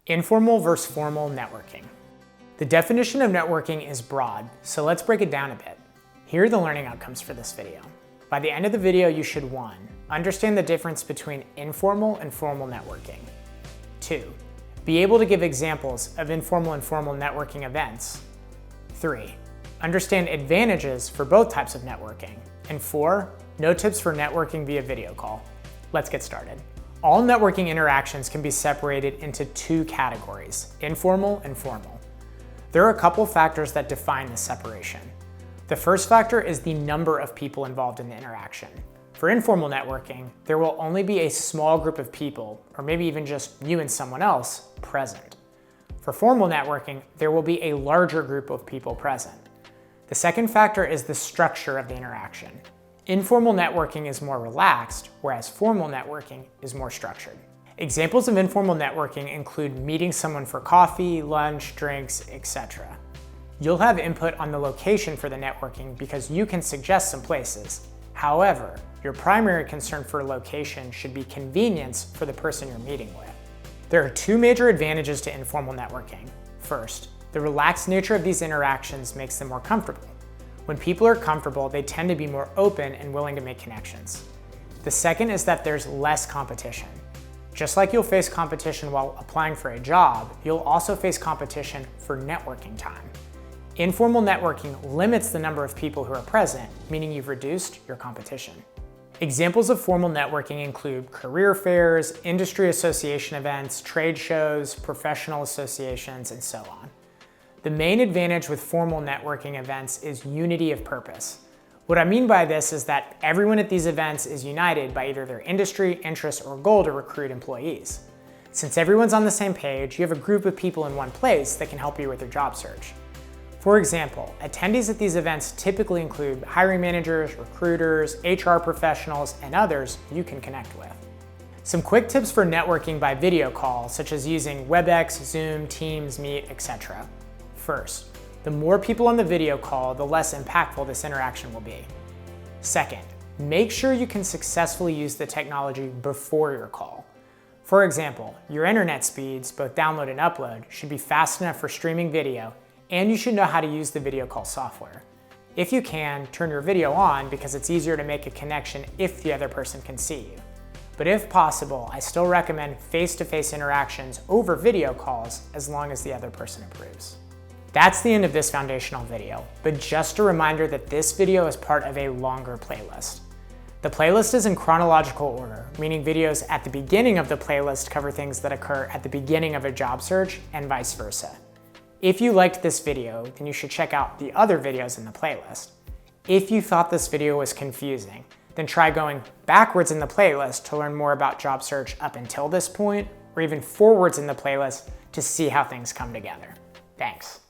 Informal versus formal networking. The definition of networking is broad, so let's break it down a bit. Here are the learning outcomes for this video. By the end of the video, you should 1. Understand the difference between informal and formal networking. 2. Be able to give examples of informal and formal networking events. 3. Understand advantages for both types of networking. And 4. Know tips for networking via video call. Let's get started. All networking interactions can be separated into 2 categories, informal and formal. There are a couple factors that define this separation. The first factor is the number of people involved in the interaction. For informal networking, there will only be a small group of people, or maybe even just you and someone else, present. For formal networking, there will be a larger group of people present. The second factor is the structure of the interaction. Informal networking is more relaxed, whereas formal networking is more structured. Examples of informal networking include meeting someone for coffee, lunch, drinks, etc. You'll have input on the location for the networking because you can suggest some places. However, your primary concern for location should be convenience for the person you're meeting with. There are 2 major advantages to informal networking. First, the relaxed nature of these interactions makes them more comfortable. When people are comfortable, they tend to be more open and willing to make connections. The second is that there's less competition. Just like you'll face competition while applying for a job, you'll also face competition for networking time. Informal networking limits the number of people who are present, meaning you've reduced your competition. Examples of formal networking include career fairs, industry association events, trade shows, professional associations, and so on. The main advantage with formal networking events is unity of purpose. What I mean by this is that everyone at these events is united by either their industry, interest, or goal to recruit employees. Since everyone's on the same page, you have a group of people in one place that can help you with your job search. For example, attendees at these events typically include hiring managers, recruiters, HR professionals, and others you can connect with. Some quick tips for networking by video call, such as using WebEx, Zoom, Teams, Meet, etc. First, the more people on the video call, the less impactful this interaction will be. Second, make sure you can successfully use the technology before your call. For example, your internet speeds, both download and upload, should be fast enough for streaming video, and you should know how to use the video call software. If you can, turn your video on because it's easier to make a connection if the other person can see you. But if possible, I still recommend face-to-face interactions over video calls as long as the other person approves. That's the end of this foundational video, but just a reminder that this video is part of a longer playlist. The playlist is in chronological order, meaning videos at the beginning of the playlist cover things that occur at the beginning of a job search and vice versa. If you liked this video, then you should check out the other videos in the playlist. If you thought this video was confusing, then try going backwards in the playlist to learn more about job search up until this point, or even forwards in the playlist to see how things come together. Thanks.